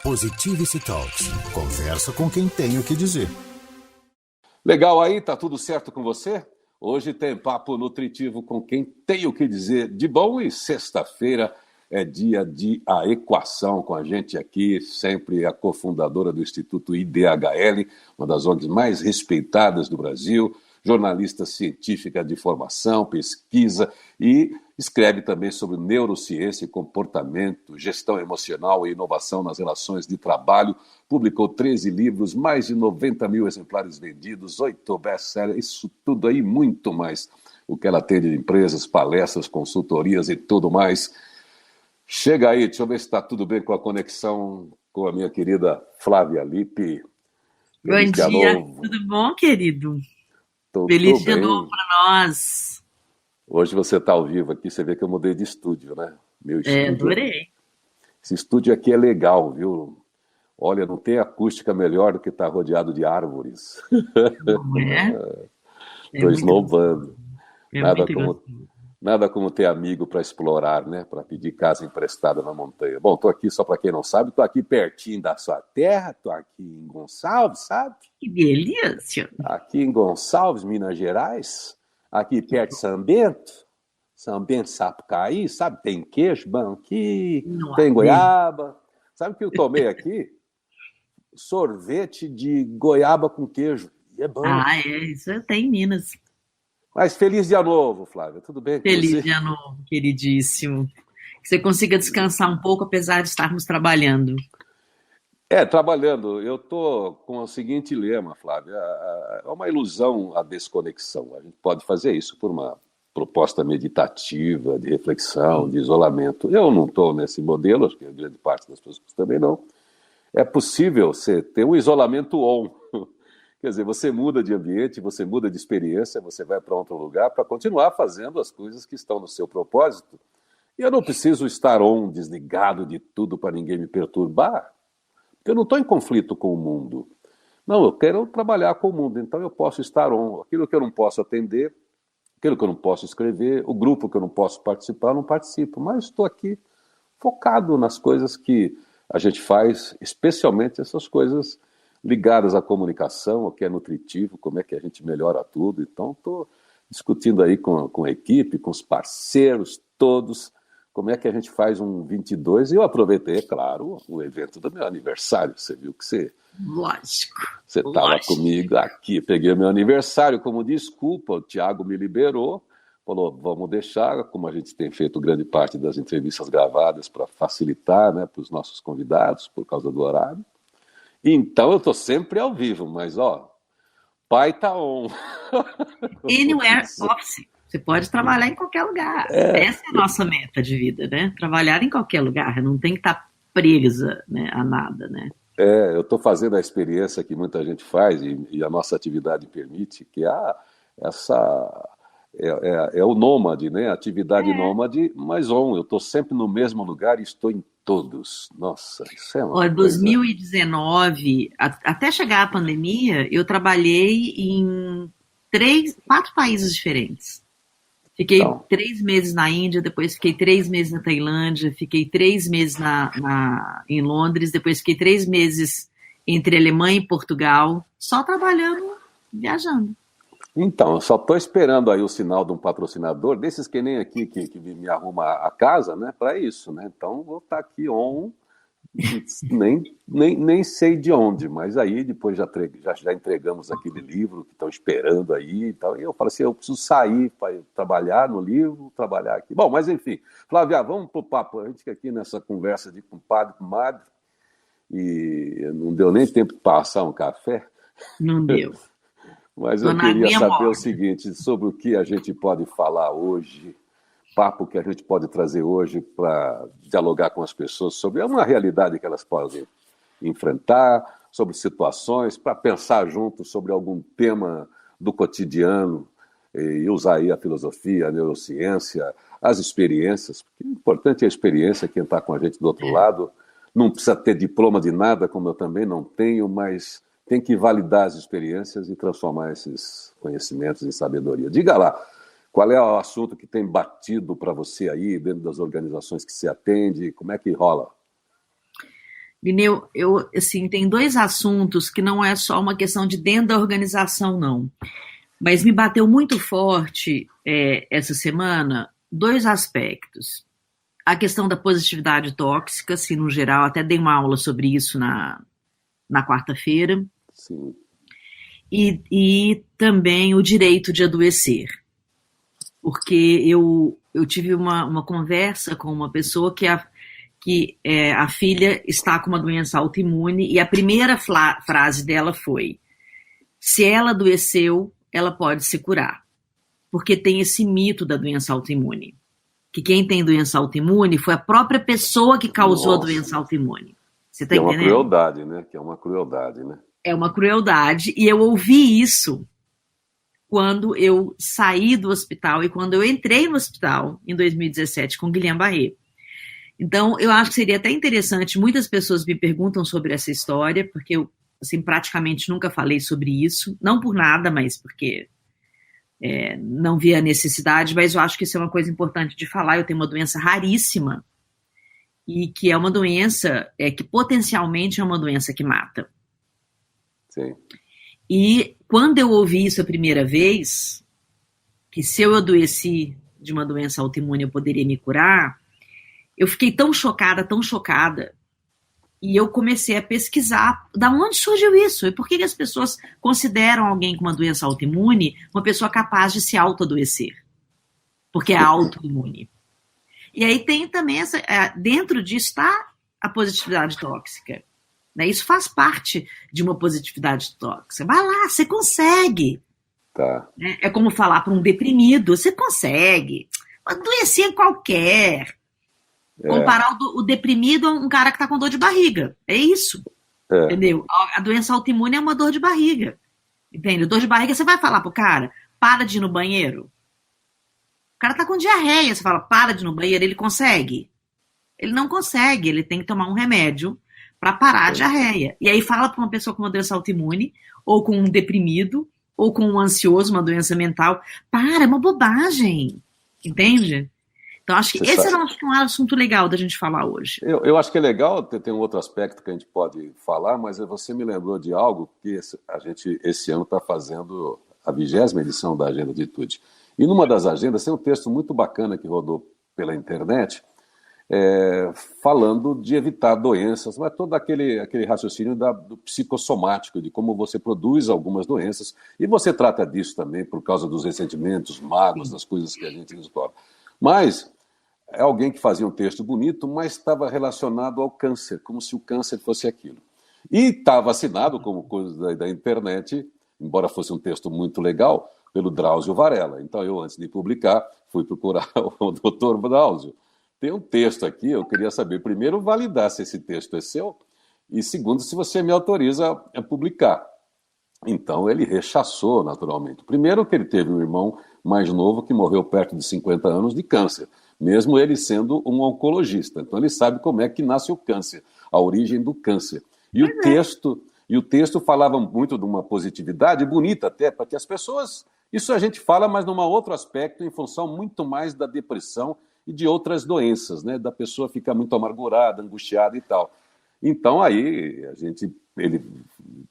Positivity Talks. Conversa com quem tem o que dizer. Legal aí, tá tudo certo com você? Hoje tem papo nutritivo com quem tem o que dizer de bom e sexta-feira é dia de A Equação com a gente aqui, sempre a cofundadora do Instituto IDHL, uma das ONGs mais respeitadas do Brasil, jornalista científica de formação, pesquisa e escreve também sobre neurociência e comportamento, gestão emocional e inovação nas relações de trabalho. Publicou 13 livros, mais de 90 mil exemplares vendidos, 8 best-sellers, isso tudo aí, muito mais. O que ela atende de empresas, palestras, consultorias e tudo mais. Chega aí, deixa eu ver se está tudo bem com a conexão com a minha querida Flávia Lippe. Bom dia, tudo bom, querido? Feliz dia novo para nós. Hoje você está ao vivo aqui, você vê que eu mudei de estúdio, né? Meu estúdio. Adorei. Esse estúdio aqui é legal, viu? Olha, não tem acústica melhor do que estar rodeado de árvores. Não é? Estou esnobando. Muito Nada como ter amigo para explorar, né? Para pedir casa emprestada na montanha. Bom, estou aqui, só para quem não sabe, estou aqui pertinho da sua terra, estou aqui em Gonçalves, sabe? Que delícia! Aqui em Gonçalves, Minas Gerais, aqui perto de São Bento, Sapucaí, sabe? Tem queijo bom aqui, tem goiaba. Sabe o que eu tomei aqui? Sorvete de goiaba com queijo. E é bom. Isso tem em Minas. Mas feliz dia novo, Flávia. Tudo bem com você? Feliz dia novo, queridíssimo. Que você consiga descansar um pouco, apesar de estarmos trabalhando. Trabalhando. Eu estou com o seguinte lema, Flávia. É uma ilusão a desconexão. A gente pode fazer isso por uma proposta meditativa, de reflexão, de isolamento. Eu não estou nesse modelo, acho que a grande parte das pessoas também não. É possível você ter um isolamento on. Quer dizer, você muda de ambiente, você muda de experiência, você vai para outro lugar para continuar fazendo as coisas que estão no seu propósito. E eu não preciso estar on, desligado de tudo para ninguém me perturbar. Porque eu não estou em conflito com o mundo. Não, eu quero trabalhar com o mundo, então eu posso estar on. Aquilo que eu não posso atender, aquilo que eu não posso escrever, o grupo que eu não posso participar, eu não participo. Mas estou aqui focado nas coisas que a gente faz, especialmente essas coisas ligadas à comunicação, o que é nutritivo, como é que a gente melhora tudo. Então, estou discutindo aí com a equipe, com os parceiros todos, como é que a gente faz um 22. E eu aproveitei, é claro, o evento do meu aniversário. Você viu que você... Lógico. Você estava comigo aqui, peguei meu aniversário como desculpa, o Thiago me liberou, falou, vamos deixar, como a gente tem feito grande parte das entrevistas gravadas para facilitar, né, para os nossos convidados, por causa do horário. Então eu estou sempre ao vivo, mas pai tá on. Anywhere Office. Você pode trabalhar em qualquer lugar. Essa é a nossa meta de vida, né? Trabalhar em qualquer lugar. Não tem que estar presa, né, a nada, né? Eu estou fazendo a experiência que muita gente faz e a nossa atividade permite, que é o nômade, né? Atividade nômade, mas eu estou sempre no mesmo lugar e estou em todos. Nossa, isso é uma Em 2019, até chegar a pandemia, eu trabalhei em 4 países diferentes. Fiquei 3 meses na Índia, depois fiquei 3 meses na Tailândia, fiquei 3 meses em Londres, depois fiquei 3 meses entre Alemanha e Portugal, só trabalhando, viajando. Então, eu só estou esperando aí o sinal de um patrocinador, desses que nem aqui, que me arruma a casa, né, para isso, né? Então, vou estar aqui nem sei de onde, mas aí depois já entregamos aquele livro que estão esperando aí e tal. E eu falo assim, eu preciso sair para trabalhar no livro, trabalhar aqui. Bom, mas enfim, Flávia, vamos pro papo. A gente fica aqui nessa conversa de compadre, comadre, e não deu nem tempo de passar um café. Não deu. Mas eu queria saber o seguinte, sobre o que a gente pode falar hoje, papo que a gente pode trazer hoje para dialogar com as pessoas sobre uma realidade que elas podem enfrentar, sobre situações, para pensar juntos sobre algum tema do cotidiano e usar aí a filosofia, a neurociência, as experiências, porque o importante é a experiência, quem está com a gente do outro lado. Não precisa ter diploma de nada, como eu também não tenho, mas tem que validar as experiências e transformar esses conhecimentos em sabedoria. Diga lá, qual é o assunto que tem batido para você aí, dentro das organizações que se atende, como é que rola? Lineu, assim, tem dois assuntos que não é só uma questão de dentro da organização, não. Mas me bateu muito forte essa semana dois aspectos. A questão da positividade tóxica, assim, no geral, até dei uma aula sobre isso na quarta-feira. Sim. E também o direito de adoecer. Porque eu tive uma conversa com uma pessoa que a filha está com uma doença autoimune e a primeira frase dela foi: se ela adoeceu, ela pode se curar. Porque tem esse mito da doença autoimune. Que quem tem doença autoimune foi a própria pessoa que causou a doença autoimune. Você está entendendo? É uma crueldade, né? Que é uma crueldade, né? É uma crueldade. E eu ouvi isso quando eu saí do hospital e quando eu entrei no hospital em 2017 com Guillain-Barré. Então, eu acho que seria até interessante, muitas pessoas me perguntam sobre essa história, porque eu assim, praticamente nunca falei sobre isso, não por nada, mas porque não vi a necessidade, mas eu acho que isso é uma coisa importante de falar. Eu tenho uma doença raríssima e que é uma doença que potencialmente é uma doença que mata. Sim. E quando eu ouvi isso a primeira vez, que se eu adoeci de uma doença autoimune eu poderia me curar, eu fiquei tão chocada, e eu comecei a pesquisar da onde surgiu isso e por que as pessoas consideram alguém com uma doença autoimune uma pessoa capaz de se autoadoecer, porque é autoimune. E aí tem também dentro disso está a positividade tóxica. Né? Isso faz parte de uma positividade tóxica. Vai lá, você consegue. Tá. É como falar para um deprimido, você consegue. Uma doencinha qualquer. Comparar o deprimido a um cara que está com dor de barriga. É isso. Entendeu? A doença autoimune é uma dor de barriga. Entende? Dor de barriga, você vai falar pro cara, para de ir no banheiro. O cara tá com diarreia, você fala, para de ir no banheiro, ele consegue? Ele não consegue, ele tem que tomar um remédio para parar a diarreia. E aí fala para uma pessoa com uma doença autoimune, ou com um deprimido, ou com um ansioso, uma doença mental, é uma bobagem. Entende? Então, acho que esse é um assunto legal da gente falar hoje. Eu acho que é legal, tem um outro aspecto que a gente pode falar, mas você me lembrou de algo que a gente, esse ano, está fazendo a 20ª edição da Agenda de Atitude. E numa das agendas tem um texto muito bacana que rodou pela internet, falando de evitar doenças, mas todo aquele raciocínio do psicossomático, de como você produz algumas doenças, e você trata disso também por causa dos ressentimentos, mágoas, das coisas que a gente explora. Mas é alguém que fazia um texto bonito, mas estava relacionado ao câncer, como se o câncer fosse aquilo. E estava assinado como coisa da internet, embora fosse um texto muito legal, pelo Drauzio Varela. Então eu, antes de publicar, fui procurar o Dr. Drauzio. Tem um texto aqui, eu queria saber, primeiro, validar se esse texto é seu, e segundo, se você me autoriza a publicar. Então ele rechaçou, naturalmente. Primeiro que ele teve um irmão mais novo que morreu perto de 50 anos de câncer, mesmo ele sendo um oncologista. Então ele sabe como é que nasce o câncer, a origem do câncer. E o texto falava muito de uma positividade bonita até, para que as pessoas... Isso a gente fala, mas num outro aspecto, em função muito mais da depressão e de outras doenças, né? Da pessoa ficar muito amargurada, angustiada e tal. Então aí ele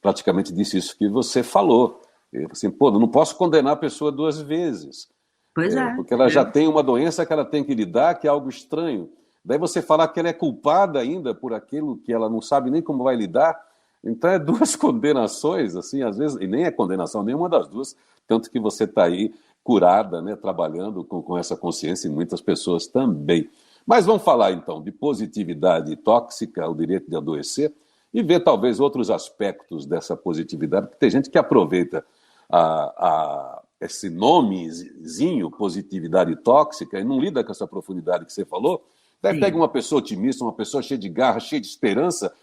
praticamente disse isso que você falou. Assim, eu não posso condenar a pessoa duas vezes. Pois porque ela já tem uma doença que ela tem que lidar, que é algo estranho. Daí você falar que ela é culpada ainda por aquilo que ela não sabe nem como vai lidar. Então é duas condenações, assim, às vezes, e nem é condenação nenhuma das duas, tanto que você está aí curada, né, trabalhando com essa consciência, e muitas pessoas também. Mas vamos falar então de positividade tóxica, o direito de adoecer, e ver talvez outros aspectos dessa positividade, porque tem gente que aproveita esse nomezinho, positividade tóxica, e não lida com essa profundidade que você falou. Daí pega uma pessoa otimista, uma pessoa cheia de garra, cheia de esperança,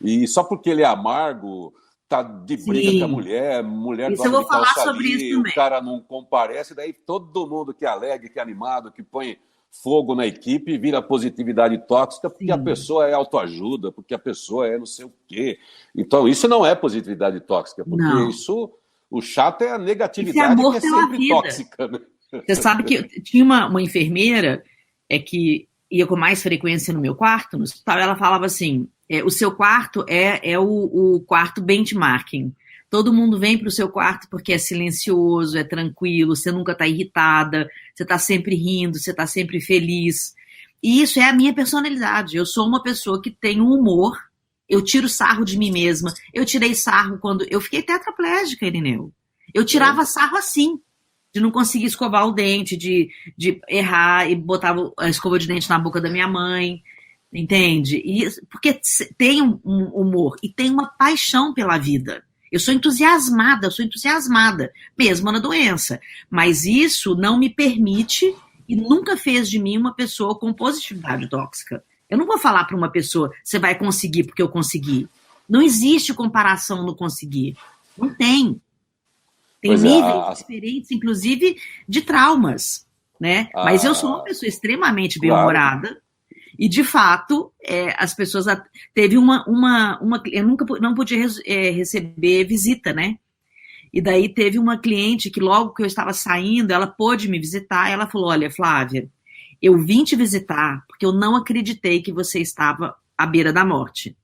e só porque ele é amargo, tá de briga com a mulher isso eu vou falar sobre isso também. O cara não comparece, daí todo mundo que é alegre, que é animado, que põe fogo na equipe, vira positividade tóxica, porque a pessoa é autoajuda, porque a pessoa é não sei o quê. Então, isso não é positividade tóxica, porque isso, o chato é a negatividade, que é sempre tóxica. Né? Você sabe que tinha uma enfermeira que ia com mais frequência no meu quarto, no hospital, ela falava assim, O seu quarto é o quarto benchmarking. Todo mundo vem para o seu quarto porque é silencioso, é tranquilo, você nunca está irritada, você está sempre rindo, você está sempre feliz. E isso é a minha personalidade. Eu sou uma pessoa que tem um humor, eu tiro sarro de mim mesma. Eu tirei sarro quando eu fiquei tetraplégica, Irineu. Eu tirava sarro assim, de não conseguir escovar o dente, de errar e botava a escova de dente na boca da minha mãe. Entende? Porque tem um humor e tem uma paixão pela vida. Eu sou entusiasmada, mesmo na doença. Mas isso não me permite e nunca fez de mim uma pessoa com positividade tóxica. Eu não vou falar para uma pessoa, você vai conseguir porque eu consegui. Não existe comparação no conseguir. Não tem. Tem níveis diferentes, inclusive, de traumas. Né? Mas eu sou uma pessoa extremamente bem-humorada. Claro. E, de fato, as pessoas... Teve uma eu nunca não podia receber visita, né? E daí teve uma cliente que logo que eu estava saindo, ela pôde me visitar, e ela falou, olha, Flávia, eu vim te visitar porque eu não acreditei que você estava à beira da morte.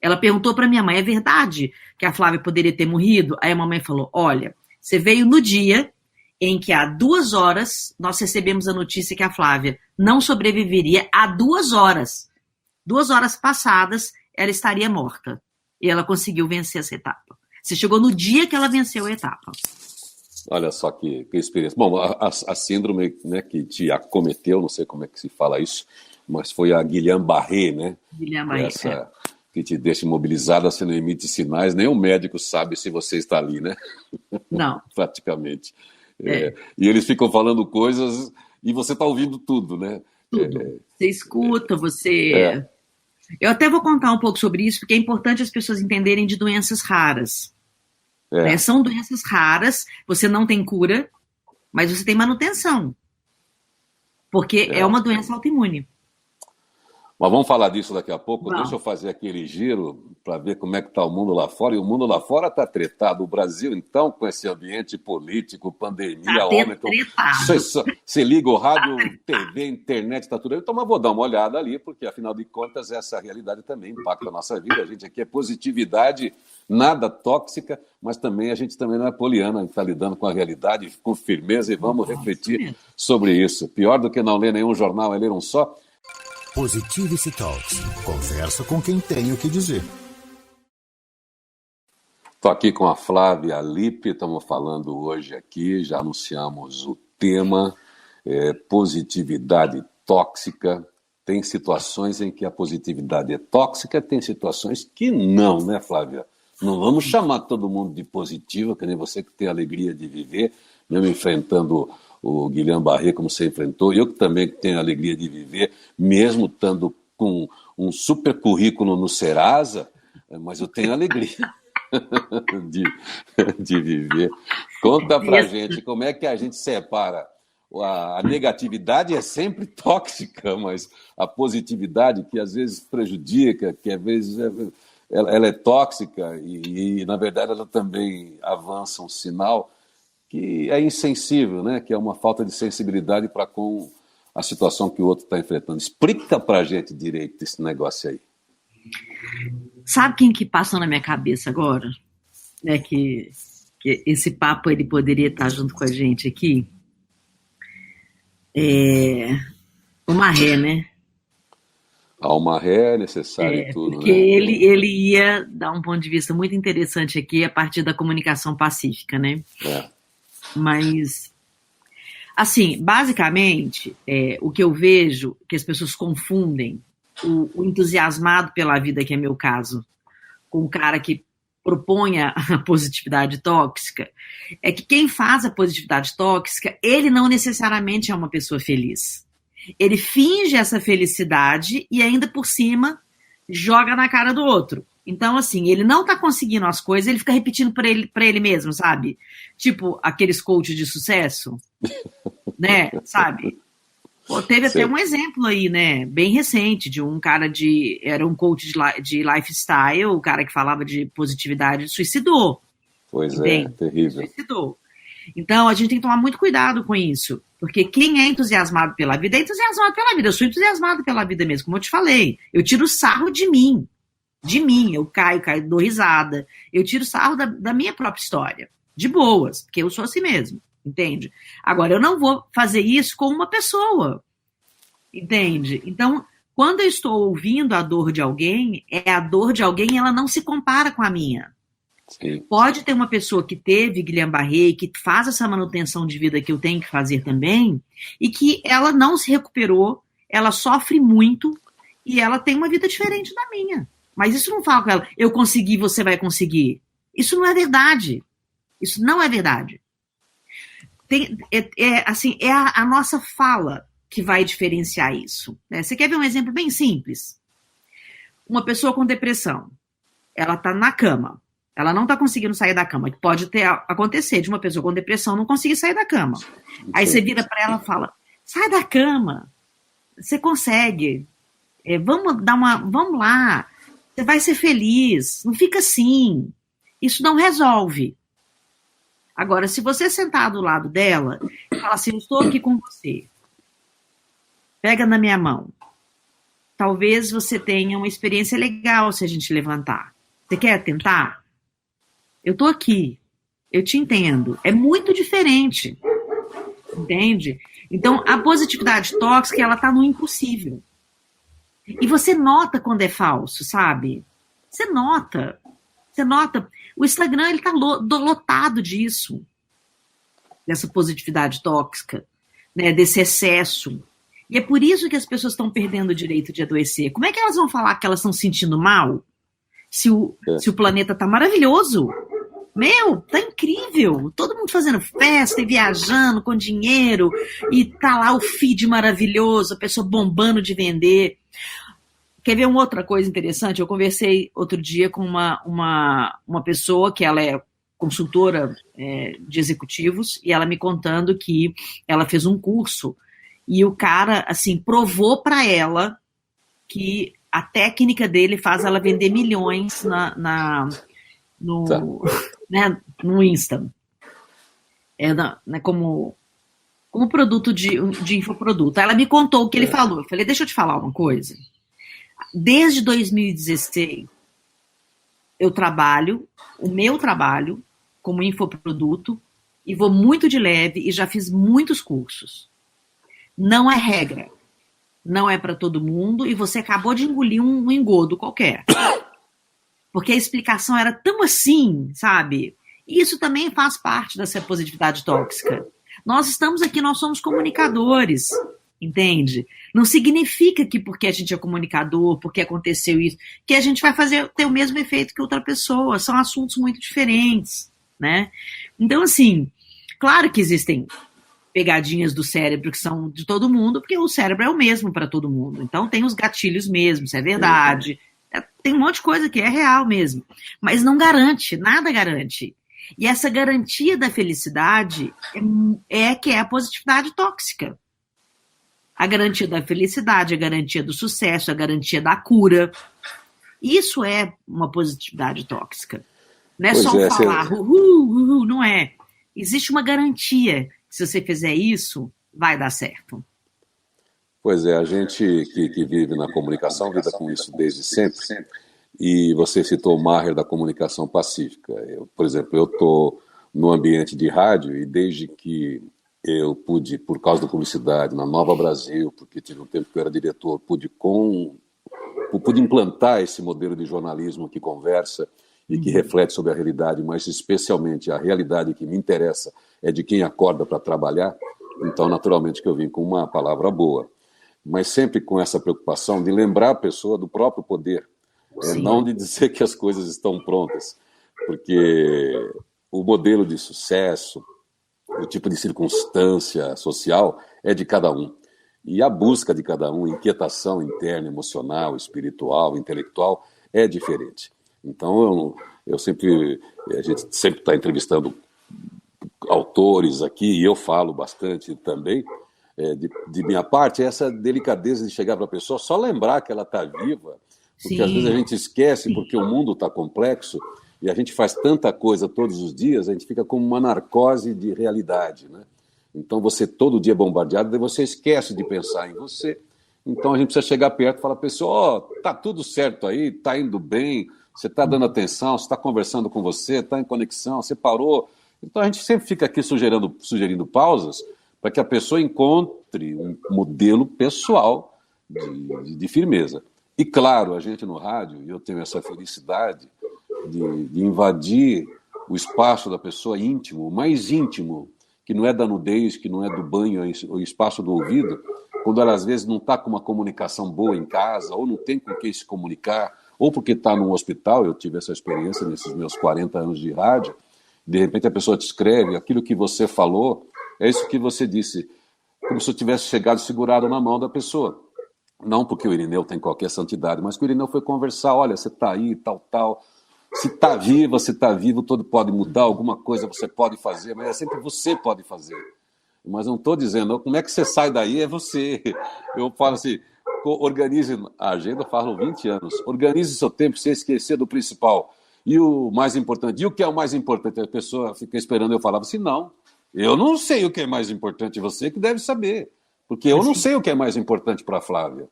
Ela perguntou para minha mãe, é verdade que a Flávia poderia ter morrido? Aí a mamãe falou, olha, você veio no dia em que há 2 horas nós recebemos a notícia que a Flávia não sobreviveria há 2 horas. 2 horas passadas, ela estaria morta. E ela conseguiu vencer essa etapa. Você chegou no dia que ela venceu a etapa. Olha só que experiência. Bom, a síndrome, né, que te acometeu, não sei como é que se fala isso, mas foi a Guillain-Barré, né? Guillain-Barré, essa que te deixa imobilizada, você não emite sinais, nenhum médico sabe se você está ali, né? Não. Praticamente. E eles ficam falando coisas e você está ouvindo tudo, né? Tudo. Você escuta, você... Eu até vou contar um pouco sobre isso, porque é importante as pessoas entenderem de doenças raras. Né? São doenças raras, você não tem cura, mas você tem manutenção. Porque é uma doença autoimune. Mas vamos falar disso daqui a pouco. Deixa eu fazer aquele giro para ver como é que está o mundo lá fora. E o mundo lá fora está tretado. O Brasil, então, com esse ambiente político, pandemia, Ômicron. Você liga o rádio, TV, internet, está tudo aí. Então, mas vou dar uma olhada ali, porque, afinal de contas, essa realidade também impacta a nossa vida. A gente aqui é positividade, nada tóxica, mas também a gente também não é poliana. A gente está lidando com a realidade com firmeza e vamos refletir sobre isso. Pior do que não ler nenhum jornal, é ler um só. Positivity Talks. Conversa com quem tem o que dizer. Estou aqui com a Flávia Lippe, estamos falando hoje aqui, já anunciamos o tema, positividade tóxica. Tem situações em que a positividade é tóxica, tem situações que não, né, Flávia? Não vamos chamar todo mundo de positivo, que nem você que tem a alegria de viver, mesmo enfrentando o Guillain-Barré como você enfrentou, eu que também tenho a alegria de viver, mesmo estando com um super currículo no Serasa, mas eu tenho a alegria de viver. Conta pra gente como é que a gente separa. A negatividade é sempre tóxica, mas a positividade, que às vezes prejudica, que às vezes ela é tóxica e na verdade ela também avança um sinal que é insensível, né? Que é uma falta de sensibilidade para com a situação que o outro está enfrentando. Explica para a gente direito esse negócio aí. Sabe quem que passou na minha cabeça agora? Que esse papo ele poderia estar junto com a gente aqui. O Marré, né? O Marré é necessário em tudo, porque né? ele ia dar um ponto de vista muito interessante aqui a partir da comunicação pacífica, né? Mas, assim, basicamente, o que eu vejo, que as pessoas confundem o entusiasmado pela vida, que é meu caso, com o cara que propõe a positividade tóxica, é que quem faz a positividade tóxica, ele não necessariamente é uma pessoa feliz. Ele finge essa felicidade e ainda por cima joga na cara do outro. Então, assim, ele não tá conseguindo as coisas, ele fica repetindo pra ele mesmo, sabe? Tipo, aqueles coaches de sucesso, né? Sabe? Pô, teve até um exemplo aí, né? Bem recente, de um cara era um coach de lifestyle, o cara que falava de positividade suicidou. Pois terrível. Suicidou. Então, a gente tem que tomar muito cuidado com isso. Porque quem é entusiasmado pela vida é entusiasmado pela vida. Eu sou entusiasmado pela vida mesmo, como eu te falei. Eu tiro sarro de mim. De mim. Eu caio, dou risada. Eu tiro sarro da minha própria história. De boas, porque eu sou assim mesmo. Entende? Agora, eu não vou fazer isso com uma pessoa. Entende? Então, quando eu estou ouvindo a dor de alguém, é a dor de alguém e ela não se compara com a minha. Sim. Pode ter uma pessoa que teve Guillain-Barré, que faz essa manutenção de vida que eu tenho que fazer também, e que ela não se recuperou, ela sofre muito, e ela tem uma vida diferente da minha. Mas isso não fala com ela, eu consegui, você vai conseguir. Isso não é verdade. Isso não é verdade. É a nossa fala que vai diferenciar isso. Né? Você quer ver um exemplo bem simples? Uma pessoa com depressão, ela está na cama, ela não está conseguindo sair da cama, que pode acontecer de uma pessoa com depressão não conseguir sair da cama. Aí você vira para ela e fala, sai da cama, você consegue, vamos lá, você vai ser feliz, não fica assim, isso não resolve. Agora, se você sentar do lado dela e falar assim, eu estou aqui com você, pega na minha mão, talvez você tenha uma experiência legal se a gente levantar. Você quer tentar? Eu tô aqui. Eu te entendo. É muito diferente. Entende? Então, a positividade tóxica, ela tá no impossível. E você nota quando é falso, sabe? Você nota. Você nota. O Instagram, ele tá lotado disso. Dessa positividade tóxica. Né? Desse excesso. E é por isso que as pessoas estão perdendo o direito de adoecer. Como é que elas vão falar que elas estão se sentindo mal? Se o planeta tá maravilhoso. Meu, tá incrível. Todo mundo fazendo festa e viajando com dinheiro. E tá lá o feed maravilhoso, a pessoa bombando de vender. Quer ver uma outra coisa interessante? Eu conversei outro dia com uma pessoa que ela é consultora de executivos e ela me contando que ela fez um curso e o cara, assim, provou para ela que a técnica dele faz ela vender milhões no Insta. Como produto de infoproduto. Ela me contou o que ele falou. Eu falei, deixa eu te falar uma coisa. Desde 2016, eu trabalho, o meu trabalho, como infoproduto, e vou muito de leve e já fiz muitos cursos. Não é regra. Não é para todo mundo e você acabou de engolir um engodo qualquer. Porque a explicação era tão assim, sabe? E isso também faz parte dessa positividade tóxica. Nós estamos aqui, nós somos comunicadores, entende? Não significa que porque a gente é comunicador, porque aconteceu isso, que a gente vai ter o mesmo efeito que outra pessoa. São assuntos muito diferentes, né? Então, assim, claro que existem pegadinhas do cérebro que são de todo mundo, porque o cérebro é o mesmo para todo mundo. Então tem os gatilhos mesmo, isso é verdade. Tem um monte de coisa que é real mesmo. Mas não garante, nada garante. E essa garantia da felicidade que é a positividade tóxica. A garantia da felicidade, a garantia do sucesso, a garantia da cura. Isso é uma positividade tóxica. Não é só falar, uhul, não é. Existe uma garantia. Se você fizer isso, vai dar certo. Pois é, a gente que vive na comunicação lida com isso desde sempre. E você citou o Maher da comunicação pacífica. Por exemplo, eu estou no ambiente de rádio e desde que eu pude, por causa da publicidade, na Nova Brasil, porque tive um tempo que eu era diretor, pude implantar esse modelo de jornalismo que conversa e que reflete sobre a realidade, mas especialmente a realidade que me interessa é de quem acorda para trabalhar. Então, naturalmente, que eu vim com uma palavra boa. Mas sempre com essa preocupação de lembrar a pessoa do próprio poder. Não de dizer que as coisas estão prontas. Porque o modelo de sucesso, o tipo de circunstância social é de cada um. E a busca de cada um, inquietação interna, emocional, espiritual, intelectual, é diferente. Então, a gente sempre está entrevistando autores aqui, e eu falo bastante também, de minha parte, essa delicadeza de chegar para a pessoa, só lembrar que ela está viva, porque Sim. Às vezes a gente esquece, porque o mundo está complexo, e a gente faz tanta coisa todos os dias, a gente fica como uma narcose de realidade, né? Então você todo dia é bombardeado, daí você esquece de pensar em você. Então a gente precisa chegar perto e falar, pessoal, tá tudo certo aí, tá indo bem, você está dando atenção, você está conversando com você, está em conexão, você parou. Então a gente sempre fica aqui sugerindo pausas para que a pessoa encontre um modelo pessoal de firmeza. E claro, a gente no rádio, e eu tenho essa felicidade de invadir o espaço da pessoa íntimo, o mais íntimo, que não é da nudez, que não é do banho, o espaço do ouvido, quando ela às vezes não está com uma comunicação boa em casa, ou não tem com quem se comunicar, ou porque está num hospital. Eu tive essa experiência nesses meus 40 anos de rádio. De repente a pessoa te escreve, aquilo que você falou, é isso que você disse, como se eu tivesse chegado segurado na mão da pessoa. Não porque o Irineu tem qualquer santidade, mas que o Irineu foi conversar, olha, você está aí, tal. Se está viva, se está vivo, tudo pode mudar, alguma coisa você pode fazer, mas é sempre você pode fazer. Mas não estou dizendo, como é que você sai daí, é você. Eu falo assim, organize a agenda, eu falo 20 anos, organize seu tempo sem esquecer do principal. E o mais importante, e o que é o mais importante? A pessoa fica esperando, eu falava assim, não, eu não sei o que é mais importante, você que deve saber. Porque eu não sei o que é mais importante para a Flávia.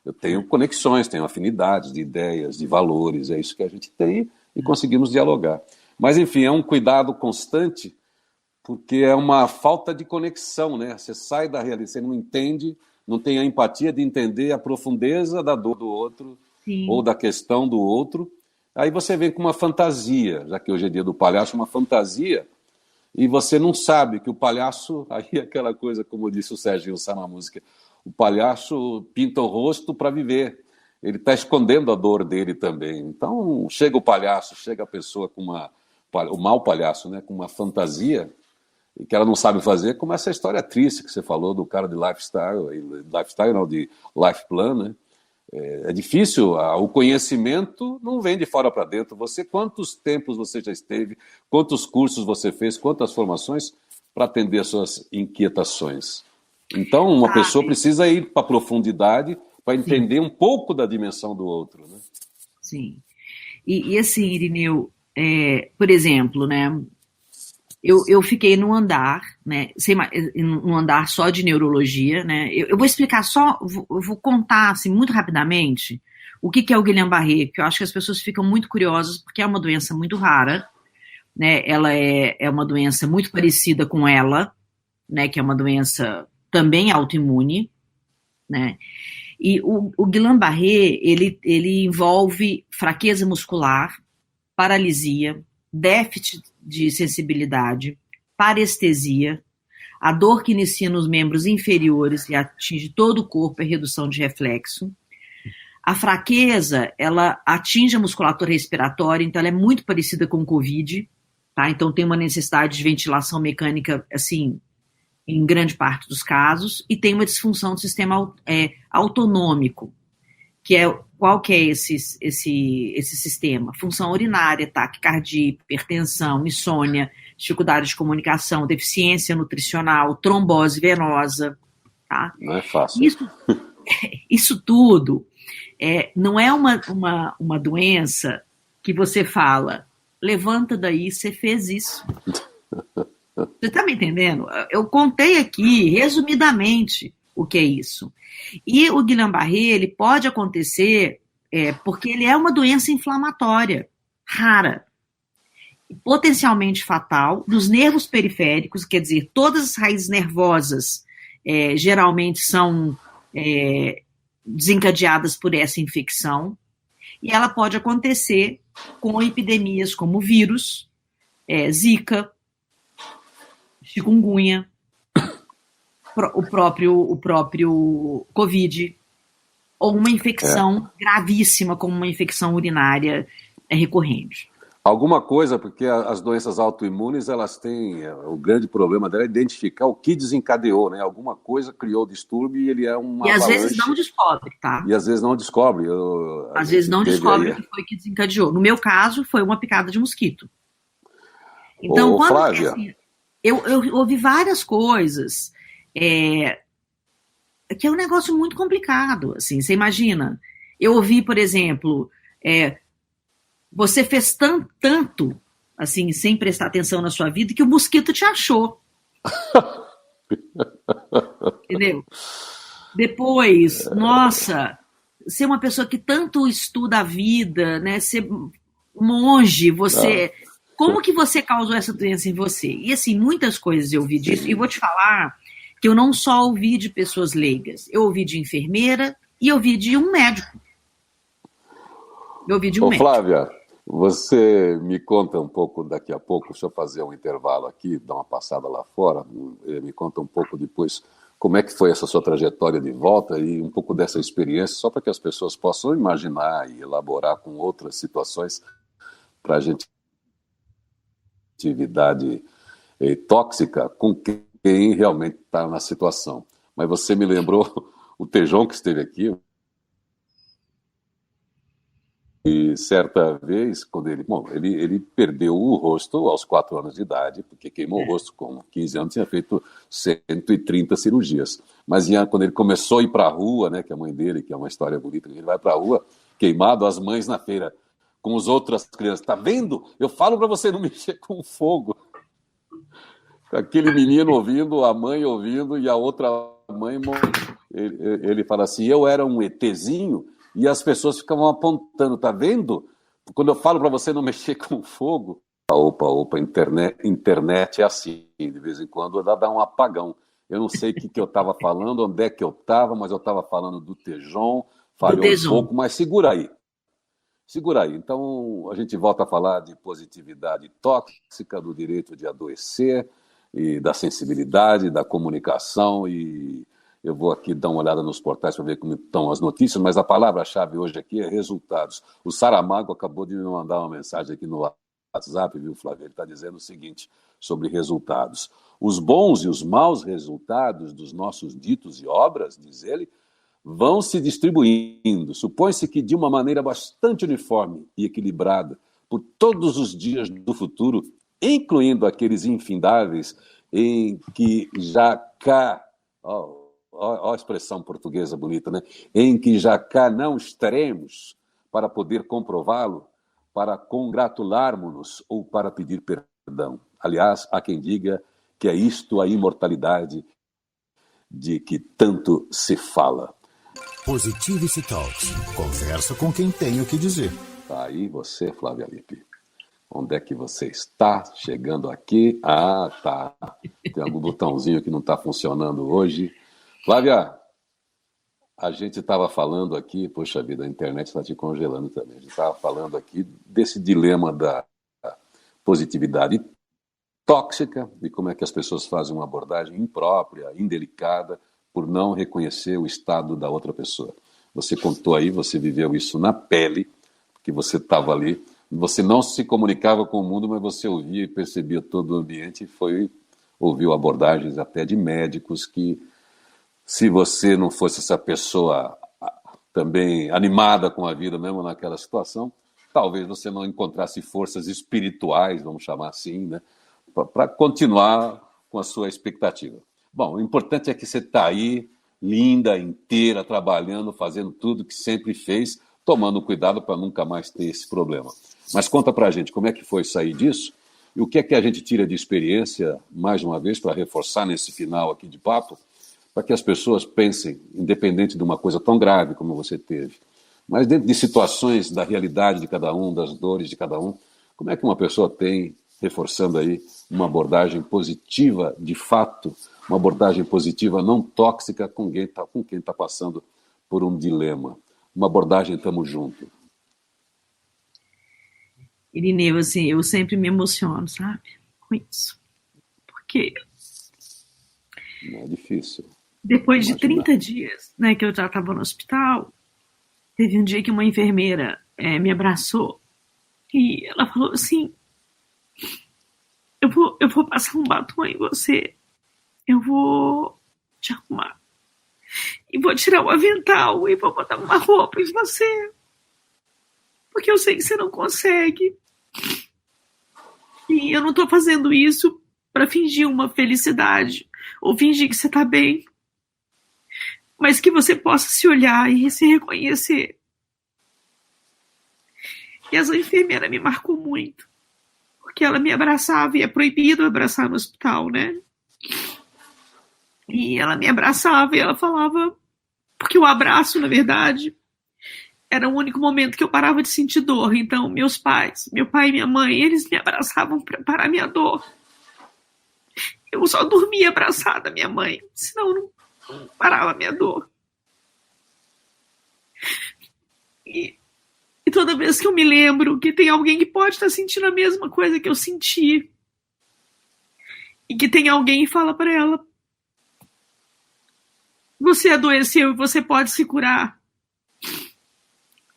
Eu tenho conexões, tenho afinidades de ideias, de valores, é isso que a gente tem e conseguimos dialogar. Mas, enfim, é um cuidado constante, porque é uma falta de conexão, né? Você sai da realidade, você não entende, não tem a empatia de entender a profundeza da dor do outro, sim, ou da questão do outro. Aí você vem com uma fantasia, já que hoje é dia do palhaço, uma fantasia, e você não sabe que o palhaço, aí é aquela coisa, como disse o Serginho Sá na música, o palhaço pinta o rosto para viver. Ele está escondendo a dor dele também. Então, chega o palhaço, chega a pessoa com o mau palhaço, né, com uma fantasia, e que ela não sabe fazer, como essa história triste que você falou do cara de lifestyle não, de life plan, né? É difícil, o conhecimento não vem de fora para dentro. Quantos tempos você já esteve, quantos cursos você fez, quantas formações para atender as suas inquietações. Então, uma pessoa precisa ir para a profundidade para entender um pouco da dimensão do outro, né? Sim. E assim, Irineu, por exemplo, né, eu fiquei num andar, né, num andar só de neurologia, né, eu vou explicar eu vou contar assim, muito rapidamente o que é o Guillain-Barré, porque eu acho que as pessoas ficam muito curiosas, porque é uma doença muito rara, né, ela é uma doença muito parecida com ela, né, que é uma doença também autoimune, né, e o Guillain-Barré, ele envolve fraqueza muscular, paralisia, déficit de sensibilidade, parestesia, a dor que inicia nos membros inferiores e atinge todo o corpo é redução de reflexo. A fraqueza, ela atinge a musculatura respiratória, então ela é muito parecida com o Covid, tá? Então tem uma necessidade de ventilação mecânica, assim, em grande parte dos casos, e tem uma disfunção do sistema autonômico, qual que é esse sistema? Função urinária, taquicardia, hipertensão, insônia, dificuldade de comunicação, deficiência nutricional, trombose venosa. Tá? Não é fácil. Isso tudo não é uma doença que você fala, levanta daí, você fez isso. Você está me entendendo? Eu contei aqui, resumidamente, o que é isso. E o Guillain-Barré, ele pode acontecer porque ele é uma doença inflamatória, rara, potencialmente fatal, dos nervos periféricos, quer dizer, todas as raízes nervosas geralmente são desencadeadas por essa infecção, e ela pode acontecer com epidemias como vírus, Zika, chikungunya, o próprio Covid, ou uma infecção gravíssima, como uma infecção urinária recorrente. Alguma coisa, porque as doenças autoimunes, elas têm, o grande problema dela é identificar o que desencadeou, né? Alguma coisa criou o distúrbio e ele é uma E às vezes não descobre, tá? E às vezes não descobre. Às vezes não descobre o que foi que desencadeou. No meu caso, foi uma picada de mosquito. Então, Flávia, eu ouvi várias coisas, que é um negócio muito complicado, assim, você imagina. Eu ouvi, por exemplo, você fez tanto, assim, sem prestar atenção na sua vida, que o mosquito te achou. Entendeu? Depois, nossa, ser uma pessoa que tanto estuda a vida, né? Ser monge, você. Ah, Como que você causou essa doença em você? E assim, muitas coisas eu ouvi disso, e vou te falar que eu não só ouvi de pessoas leigas, eu ouvi de enfermeira e ouvi de um médico. Eu ouvi de um Ô médico. Flávia, você me conta um pouco daqui a pouco, deixa eu fazer um intervalo aqui, dar uma passada lá fora, me conta um pouco depois como é que foi essa sua trajetória de volta e um pouco dessa experiência, só para que as pessoas possam imaginar e elaborar com outras situações para a gente atividade tóxica com quem realmente está na situação. Mas você me lembrou o Tejon que esteve aqui, e certa vez, quando ele perdeu o rosto aos 4 anos de idade, porque queimou o rosto com 15 anos, tinha feito 130 cirurgias. Mas quando ele começou a ir para a rua, né, que a mãe dele, que é uma história bonita, ele vai para a rua, queimado, as mães na feira, com as outras crianças. Tá vendo? Eu falo para você não mexer com fogo. Aquele menino ouvindo, a mãe ouvindo, e a outra mãe, ele fala assim, eu era um ETzinho, e as pessoas ficavam apontando, tá vendo? Quando eu falo para você não mexer com fogo, opa, internet é assim, de vez em quando ela dá um apagão. Eu não sei o que eu estava falando, onde é que eu estava, mas eu estava falando do Tejon, falhou um pouco, mas segura aí. Segura aí. Então, a gente volta a falar de positividade tóxica, do direito de adoecer, e da sensibilidade, da comunicação, e eu vou aqui dar uma olhada nos portais para ver como estão as notícias, mas a palavra-chave hoje aqui é resultados. O Saramago acabou de me mandar uma mensagem aqui no WhatsApp, viu, Flávio? Ele está dizendo o seguinte sobre resultados. Os bons e os maus resultados dos nossos ditos e obras, diz ele, vão se distribuindo. Supõe-se que de uma maneira bastante uniforme e equilibrada por todos os dias do futuro, incluindo aqueles infindáveis em que já cá... Olha a expressão portuguesa bonita, né? Em que já cá não estaremos para poder comprová-lo, para congratularmos-nos ou para pedir perdão. Aliás, há quem diga que é isto a imortalidade de que tanto se fala. Positivity Talks. Conversa com quem tem o que dizer. Tá aí você, Flávia Lippe. Onde é que você está? Chegando aqui. Ah, tá. Tem algum botãozinho que não está funcionando hoje. Flávia, a gente estava falando aqui, poxa vida, a internet está te congelando também. A gente estava falando aqui desse dilema da positividade tóxica, de como é que as pessoas fazem uma abordagem imprópria, indelicada, por não reconhecer o estado da outra pessoa. Você contou aí, você viveu isso na pele, que você estava ali, você não se comunicava com o mundo, mas você ouvia e percebia todo o ambiente e ouviu abordagens até de médicos que, se você não fosse essa pessoa também animada com a vida mesmo naquela situação, talvez você não encontrasse forças espirituais, vamos chamar assim, né, para continuar com a sua expectativa. Bom, o importante é que você está aí, linda, inteira, trabalhando, fazendo tudo que sempre fez, tomando cuidado para nunca mais ter esse problema. Mas conta para a gente como é que foi sair disso e o que é que a gente tira de experiência, mais uma vez, para reforçar nesse final aqui de papo, para que as pessoas pensem, independente de uma coisa tão grave como você teve, mas dentro de situações da realidade de cada um, das dores de cada um, como é que uma pessoa tem, reforçando aí, uma abordagem positiva de fato, uma abordagem positiva não tóxica com quem está passando por um dilema. Uma abordagem tamo junto. Irineu, assim, eu sempre me emociono, sabe? Com isso. Porque Não é difícil. depois de 30 dias, né, que eu já estava no hospital, teve um dia que uma enfermeira me abraçou e ela falou assim, eu vou passar um batom em você, eu vou te arrumar e vou tirar o avental e vou botar uma roupa em você, porque eu sei que você não consegue e eu não tô fazendo isso para fingir uma felicidade ou fingir que você tá bem, mas que você possa se olhar e se reconhecer. E essa enfermeira me marcou muito, porque ela me abraçava, e é proibido abraçar no hospital, né? E ela me abraçava e ela falava, porque o abraço, na verdade, era o único momento que eu parava de sentir dor. Então, meus pais, meu pai e minha mãe, eles me abraçavam para parar minha dor. Eu só dormia abraçada à minha mãe, senão não parava a minha dor. E toda vez que eu me lembro que tem alguém que pode estar sentindo a mesma coisa que eu senti, e que tem alguém que fala para ela, você adoeceu e você pode se curar,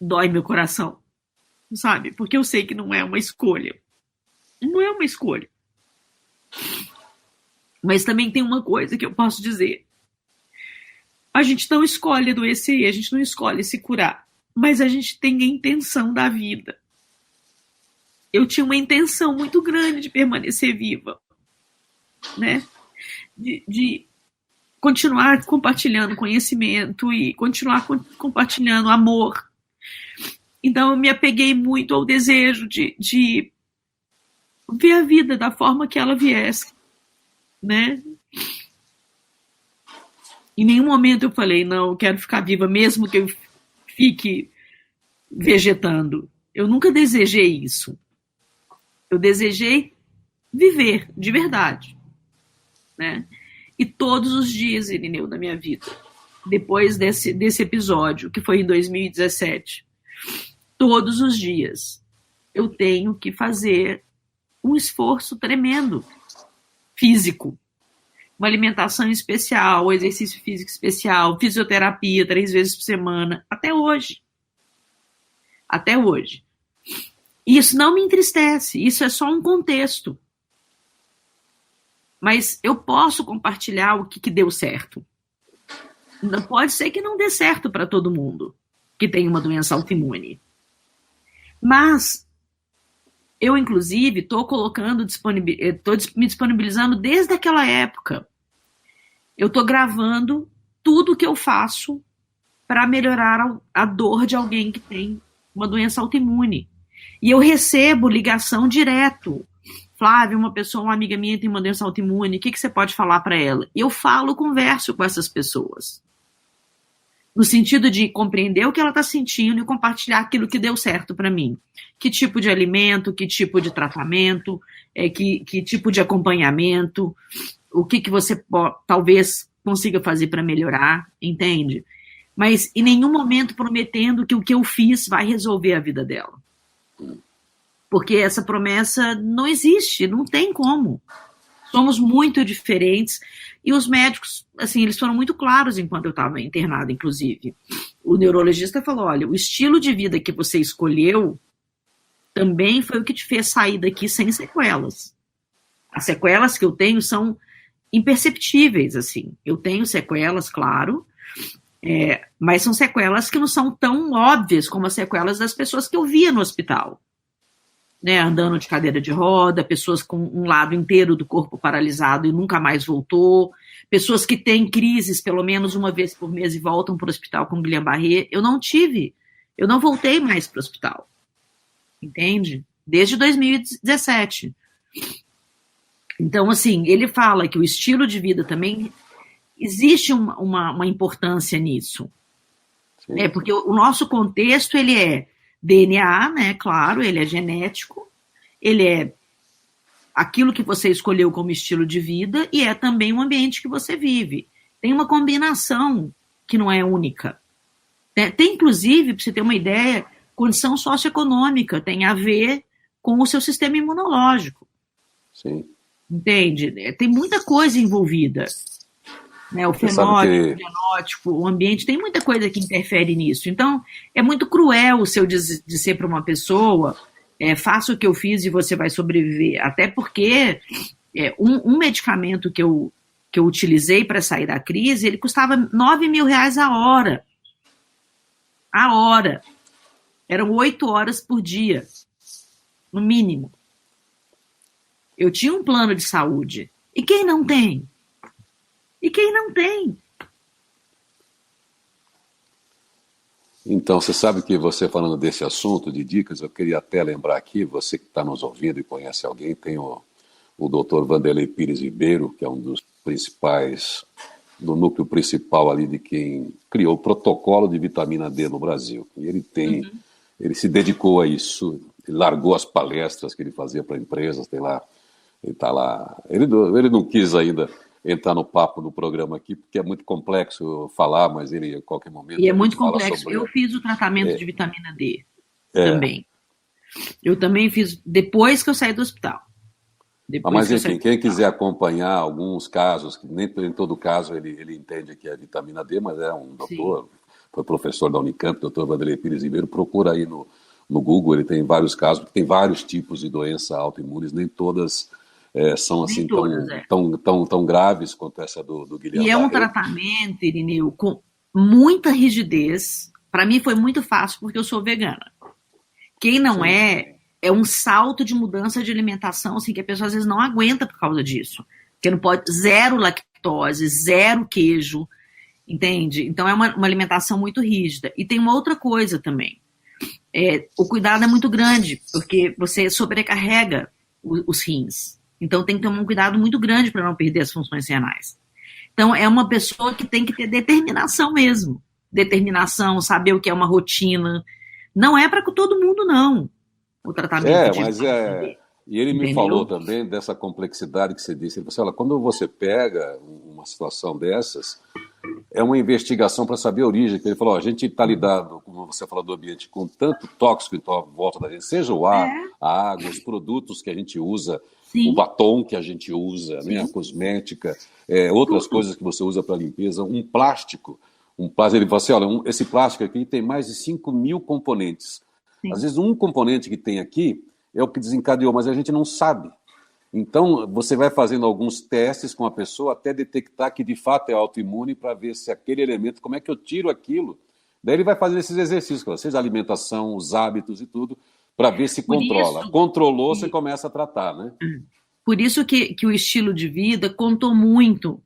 dói meu coração, sabe? Porque eu sei que não é uma escolha. Não é uma escolha. Mas também tem uma coisa que eu posso dizer. A gente não escolhe adoecer, a gente não escolhe se curar, mas a gente tem a intenção da vida. Eu tinha uma intenção muito grande de permanecer viva, né? De continuar compartilhando conhecimento e continuar compartilhando amor. Então eu me apeguei muito ao desejo de ver a vida da forma que ela viesse, né? Em nenhum momento eu falei, não, eu quero ficar viva mesmo que eu fique vegetando. Eu nunca desejei isso. Eu desejei viver de verdade, né? E todos os dias, Irineu, da minha vida, depois desse episódio, que foi em 2017, todos os dias eu tenho que fazer um esforço tremendo, físico. Uma alimentação especial, um exercício físico especial, fisioterapia 3 vezes por semana, até hoje. Até hoje. E isso não me entristece, isso é só um contexto. Mas eu posso compartilhar o que deu certo. Pode ser que não dê certo para todo mundo que tem uma doença autoimune. Mas eu, inclusive, estou me disponibilizando desde aquela época. Eu estou gravando tudo que eu faço para melhorar a dor de alguém que tem uma doença autoimune. E eu recebo ligação direto. Flávia, uma amiga minha tem uma doença autoimune, o que você pode falar para ela? E eu converso com essas pessoas. No sentido de compreender o que ela está sentindo e compartilhar aquilo que deu certo para mim. Que tipo de alimento, que tipo de tratamento, que tipo de acompanhamento, o que você talvez consiga fazer para melhorar, entende? Mas em nenhum momento prometendo que o que eu fiz vai resolver a vida dela. Porque essa promessa não existe, não tem como. Somos muito diferentes. E os médicos, assim, eles foram muito claros enquanto eu estava internada, inclusive. O neurologista falou, olha, o estilo de vida que você escolheu também foi o que te fez sair daqui sem sequelas. As sequelas que eu tenho são imperceptíveis, assim. Eu tenho sequelas, claro, mas são sequelas que não são tão óbvias como as sequelas das pessoas que eu via no hospital. Né, andando de cadeira de roda, pessoas com um lado inteiro do corpo paralisado e nunca mais voltou, pessoas que têm crises pelo menos uma vez por mês e voltam para o hospital com Guillain-Barré. Eu não voltei mais para o hospital, entende? Desde 2017. Então, assim, ele fala que o estilo de vida também, existe uma importância nisso, né, porque o nosso contexto, ele é DNA, né, claro, ele é genético, ele é aquilo que você escolheu como estilo de vida e é também o ambiente que você vive. Tem uma combinação que não é única. Tem inclusive, para você ter uma ideia, condição socioeconômica, tem a ver com o seu sistema imunológico. Sim. Entende? Tem muita coisa envolvida. Né, o fenótipo, o genótipo, o ambiente, tem muita coisa que interfere nisso. Então, é muito cruel o seu dizer para uma pessoa, faça o que eu fiz e você vai sobreviver. Até porque um medicamento que eu utilizei para sair da crise, ele custava R$9.000 a hora. A hora. Eram 8 horas por dia, no mínimo. Eu tinha um plano de saúde. E quem não tem? E quem não tem? Então, você sabe que você falando desse assunto, de dicas, eu queria até lembrar aqui, você que está nos ouvindo e conhece alguém, tem o Dr. Vanderlei Pires Ribeiro, que é um dos principais do núcleo principal ali de quem criou o protocolo de vitamina D no Brasil. E ele se dedicou a isso, ele largou as palestras que ele fazia para empresas, ele está lá. Ele não quis ainda entrar no papo do programa aqui, porque é muito complexo falar, mas ele, a qualquer momento... E é muito complexo. Eu fiz o tratamento de vitamina D também. Eu também fiz depois que eu saí do hospital. Mas enfim, quem quiser acompanhar alguns casos, que nem em todo caso ele entende que é vitamina D, mas é um doutor, foi professor da Unicamp, doutor Vanderlei Pires Ribeiro, procura aí no Google, ele tem vários casos, tem vários tipos de doença autoimunes, nem todas são assim tão graves quanto essa do Guilherme. E é um tratamento, Irineu, com muita rigidez. Para mim foi muito fácil, porque eu sou vegana. Quem não é um salto de mudança de alimentação, assim, que a pessoa às vezes não aguenta por causa disso. Porque não pode, zero lactose, zero queijo, entende? Então é uma alimentação muito rígida. E tem uma outra coisa também. O cuidado é muito grande, porque você sobrecarrega os rins. Então tem que tomar um cuidado muito grande para não perder as funções renais. Então é uma pessoa que tem que ter determinação mesmo. Determinação, saber o que é uma rotina. Não é para todo mundo, não. O tratamento e ele me falou também dessa complexidade que você disse. Ele falou assim, olha, quando você pega uma situação dessas, é uma investigação para saber a origem. Ele falou, a gente está lidando, como você falou do ambiente, com tanto tóxico em volta da gente, seja o ar, a água, os produtos que a gente usa, o batom que a gente usa, né, a cosmética, outras coisas que você usa para limpeza, um plástico. Ele falou assim, olha, esse plástico aqui tem mais de 5.000 componentes. Às vezes um componente que tem aqui é o que desencadeou, mas a gente não sabe. Então, você vai fazendo alguns testes com a pessoa até detectar que de fato é autoimune para ver se aquele elemento, como é que eu tiro aquilo. Daí ele vai fazendo esses exercícios, seja a alimentação, os hábitos e tudo, para ver se controla. Controlou, você começa a tratar, né? Por isso que o estilo de vida contou muito,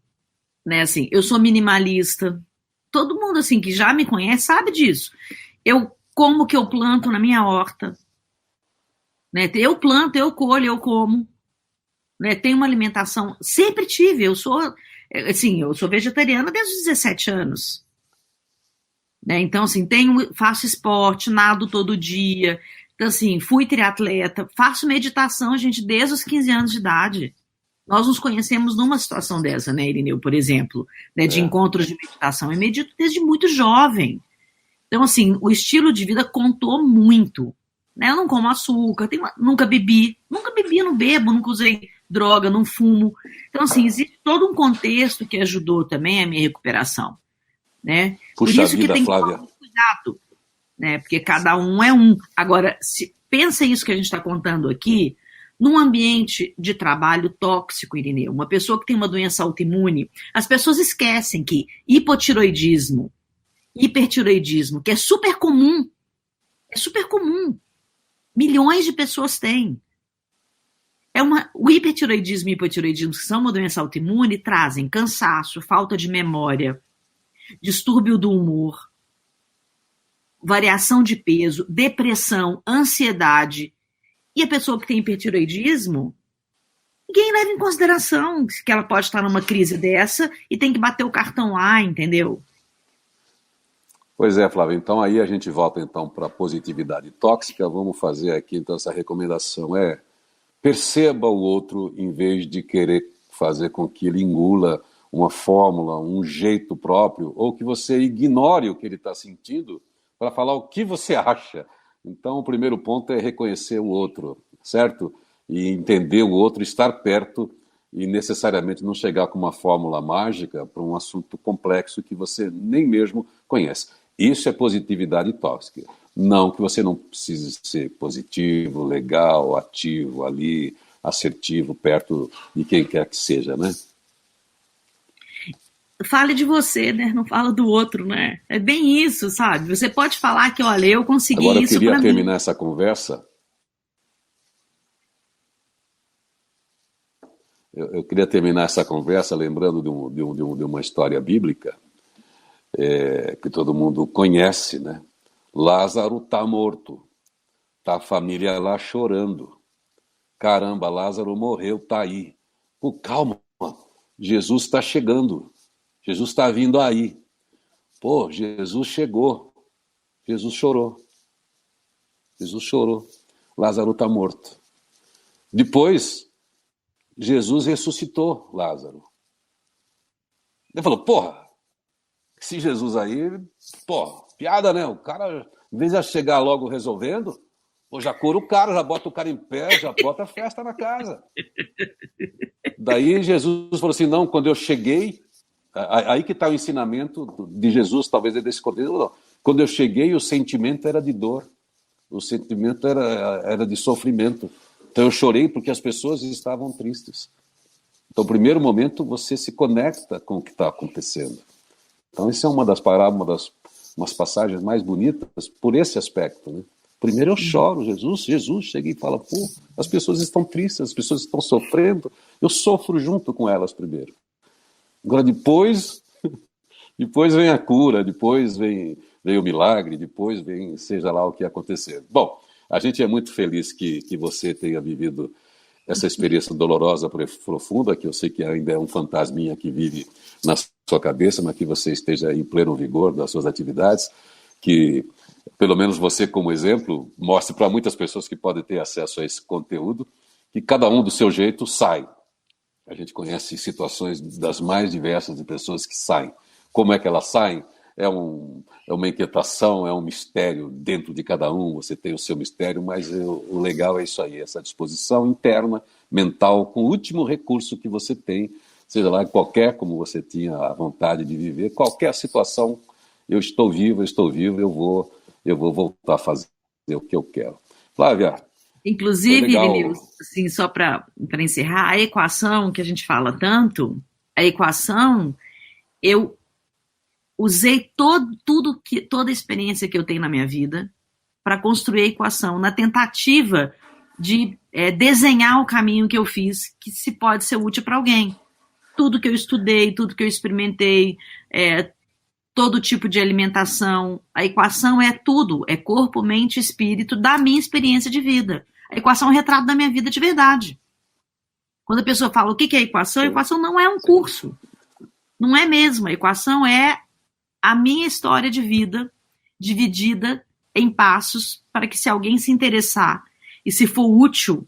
né? Assim, eu sou minimalista. Todo mundo assim que já me conhece sabe disso. Eu como que eu planto na minha horta, né? Eu planto, eu colho, eu como, né? Tenho uma alimentação, sempre tive. Eu sou vegetariana desde os 17 anos, né? Então assim, faço esporte, nado todo dia. Então assim, fui triatleta, faço meditação, gente, desde os 15 anos de idade. Nós nos conhecemos numa situação dessa, né, Irineu, por exemplo, né, de encontros de meditação. Eu medito desde muito jovem. Então, assim, o estilo de vida contou muito. Né? Eu não como açúcar, nunca bebi, não bebo, nunca usei droga, não fumo. Então, assim, existe todo um contexto que ajudou também a minha recuperação. Né? Puxa Por isso vida, que tem Flávia. que tomar muito cuidado, né? Porque cada um é um. Agora, pensa isso que a gente está contando aqui, num ambiente de trabalho tóxico, Irineu, uma pessoa que tem uma doença autoimune, as pessoas esquecem que hipotiroidismo, hipertiroidismo, que é super comum, milhões de pessoas têm. O hipertiroidismo e hipotiroidismo, que são uma doença autoimune, trazem cansaço, falta de memória, distúrbio do humor, variação de peso, depressão, ansiedade. E a pessoa que tem hipertiroidismo, ninguém leva em consideração que ela pode estar numa crise dessa e tem que bater o cartão lá, entendeu? Pois é, Flávio. Então aí a gente volta então para a positividade tóxica. Vamos fazer aqui então essa recomendação. Perceba o outro em vez de querer fazer com que ele engula uma fórmula, um jeito próprio, ou que você ignore o que ele está sentindo para falar o que você acha. Então o primeiro ponto é reconhecer o outro, certo? E entender o outro, estar perto e necessariamente não chegar com uma fórmula mágica para um assunto complexo que você nem mesmo conhece. Isso é positividade tóxica. Não que você não precise ser positivo, legal, ativo ali, assertivo, perto de quem quer que seja, né? Fale de você, né? Não fala do outro, né? É bem isso, sabe? Você pode falar que, olha, eu consegui isso. Agora eu queria terminar mim. Essa conversa. Eu queria terminar essa conversa lembrando de uma história bíblica que todo mundo conhece, né? Lázaro está morto, tá a família lá chorando. Caramba, Lázaro morreu, tá aí. Pô, calma, Jesus está chegando. Jesus está vindo aí. Pô, Jesus chegou. Jesus chorou. Jesus chorou. Lázaro está morto. Depois, Jesus ressuscitou Lázaro. Ele falou, porra, esse Jesus aí, porra, piada, né? O cara, em vez de chegar logo resolvendo, pô, já cura o cara, já bota o cara em pé, já bota a festa na casa. Daí Jesus falou assim, não, quando eu cheguei, aí que está o ensinamento de Jesus, talvez é desse contexto, quando eu cheguei o sentimento era de dor, o sentimento era de sofrimento. Então eu chorei porque as pessoas estavam tristes. Então, no primeiro momento, você se conecta com o que está acontecendo. Então, isso é uma das parábolas, umas passagens mais bonitas por esse aspecto, né? Primeiro eu choro, Jesus chega e fala, pô, as pessoas estão tristes, as pessoas estão sofrendo, eu sofro junto com elas primeiro. Agora, depois vem a cura, depois vem o milagre, depois vem seja lá o que acontecer. Bom, a gente é muito feliz que você tenha vivido essa experiência dolorosa, profunda, que eu sei que ainda é um fantasminha que vive na sua cabeça, mas que você esteja em pleno vigor das suas atividades, que, pelo menos você como exemplo, mostre para muitas pessoas que podem ter acesso a esse conteúdo, que cada um do seu jeito sai. A gente conhece situações das mais diversas de pessoas que saem. Como é que elas saem? É uma inquietação, é um mistério dentro de cada um, você tem o seu mistério, mas o legal é isso aí, essa disposição interna, mental, com o último recurso que você tem, seja lá qualquer, como você tinha a vontade de viver, qualquer situação, eu estou vivo, eu vou voltar a fazer o que eu quero. Flávia, inclusive, Vinícius, assim, só para encerrar, a equação que a gente fala tanto, a equação, eu usei toda a experiência que eu tenho na minha vida para construir a equação, na tentativa de desenhar o caminho que eu fiz, que se pode ser útil para alguém. Tudo que eu estudei, tudo que eu experimentei, todo tipo de alimentação, a equação é tudo, é corpo, mente e espírito da minha experiência de vida. A equação é um retrato da minha vida de verdade. Quando a pessoa fala o que é a equação não é um curso. Não é mesmo. A equação é a minha história de vida dividida em passos para que, se alguém se interessar e se for útil,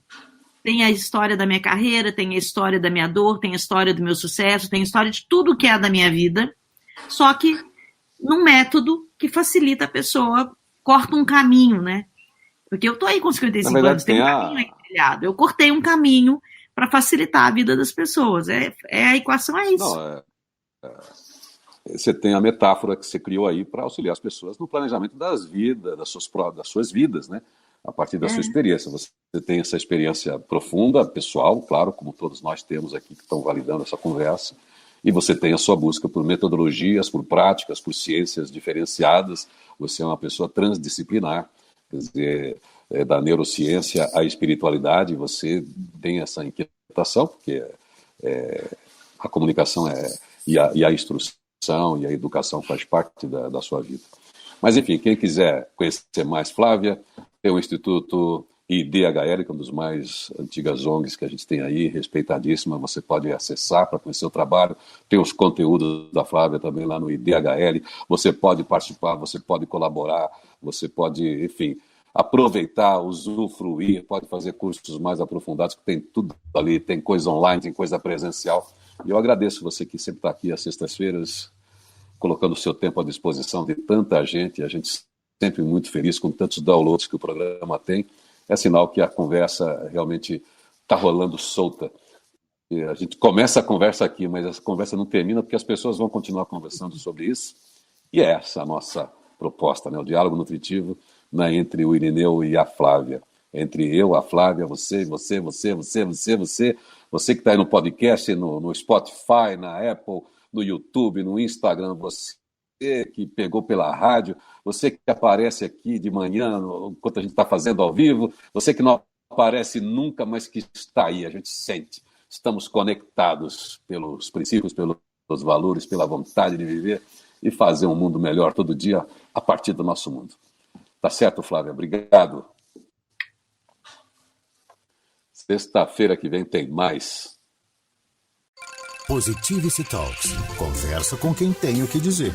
tem a história da minha carreira, tem a história da minha dor, tem a história do meu sucesso, tem a história de tudo que é da minha vida, só que num método que facilita a pessoa, corta um caminho, né? Porque eu tô aí com 55 anos, tem um caminho aí trilhado. Eu cortei um caminho para facilitar a vida das pessoas. A equação é isso. Não, você tem a metáfora que você criou aí para auxiliar as pessoas no planejamento das vidas, das suas vidas, né? A partir da sua experiência. Você tem essa experiência profunda, pessoal, claro, como todos nós temos aqui que estão validando essa conversa, e você tem a sua busca por metodologias, por práticas, por ciências diferenciadas. Você é uma pessoa transdisciplinar, quer dizer, da neurociência à espiritualidade, você tem essa inquietação, porque a comunicação e a instrução e a educação faz parte da sua vida. Mas, enfim, quem quiser conhecer mais Flávia, tem o Instituto IDHL, que é uma das mais antigas ONGs que a gente tem aí, respeitadíssima, você pode acessar para conhecer o trabalho, tem os conteúdos da Flávia também lá no IDHL, você pode participar, você pode colaborar, você pode, enfim, aproveitar, usufruir, pode fazer cursos mais aprofundados, que tem tudo ali, tem coisa online, tem coisa presencial. E eu agradeço você que sempre está aqui às sextas-feiras, colocando o seu tempo à disposição de tanta gente, a gente sempre muito feliz com tantos downloads que o programa tem. É sinal que a conversa realmente está rolando solta. E a gente começa a conversa aqui, mas essa conversa não termina porque as pessoas vão continuar conversando sobre isso. E é essa a nossa proposta, né? O diálogo nutritivo, né, entre o Irineu e a Flávia. Entre eu, a Flávia, você que está aí no podcast, no Spotify, na Apple, no YouTube, no Instagram, você que pegou pela rádio, você que aparece aqui de manhã, enquanto a gente está fazendo ao vivo, você que não aparece nunca, mas que está aí, a gente sente. Estamos conectados pelos princípios, pelos valores, pela vontade de viver e fazer um mundo melhor todo dia a partir do nosso mundo. Tá certo, Flávia? Obrigado. Sexta-feira que vem tem mais. Positivity Talks. Conversa com quem tem o que dizer.